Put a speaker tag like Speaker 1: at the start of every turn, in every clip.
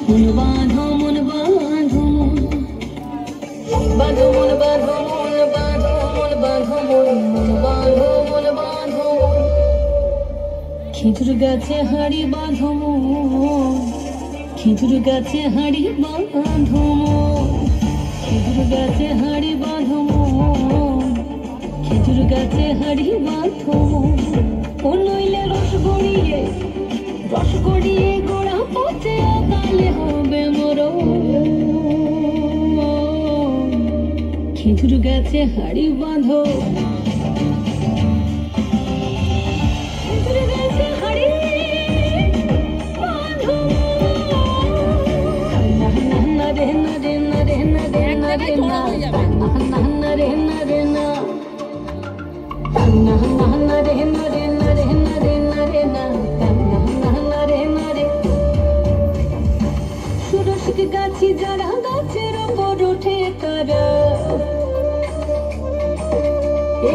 Speaker 1: মন বাঁধো মন বাঁধো মন বাঁধো মন বাঁধো মন বাঁধো মন বাঁধো মন মন বাঁধো মন বাঁধো মন খেজুর গাছে হাঁড়ি বাঁধো মন খেজুর গাছে হাঁড়ি বাঁধো মন খেজুর গাছে হাঁড়ি বাঁধো মন খেজুর গাছে হাঁড়ি বাঁধো মন ও নইলে রস গড়িয়ে গোড়া পচে কালে হবে মরণ খেজুর গাছে হাঁড়ি বাঁধো খেজুর গাছে হাঁড়ি বাঁধো না না রে না রে না রে না রে না রে না না না রে না রে না না না রে না রে না রে না রে না রে না না রে না রে সুরসিক গাছি যারা গাছের ওপর ওঠে তারা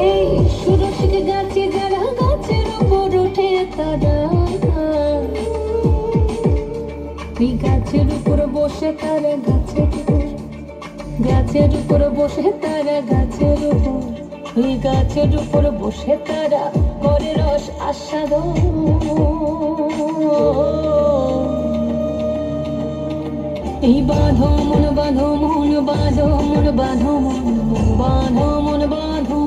Speaker 1: এই সুরসিক গাছি যারা গাছের ওপর ওঠে তারা এই গাছের উপর বসে তারা গাছের উপর বসে তারা গাছের উপর ওই গাছের উপর বসে তারা করে রস আস্বাদন এই বাঁধো মন বাঁধো মন বাঁধো মন বাঁধো মন বাঁধো মন বাঁধো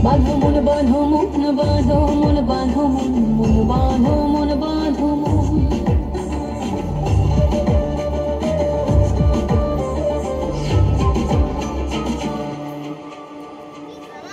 Speaker 1: বাঁধো মন বাঁধো মন বাঁধো মন বাঁধো মন বাঁধো মন বাঁধো মন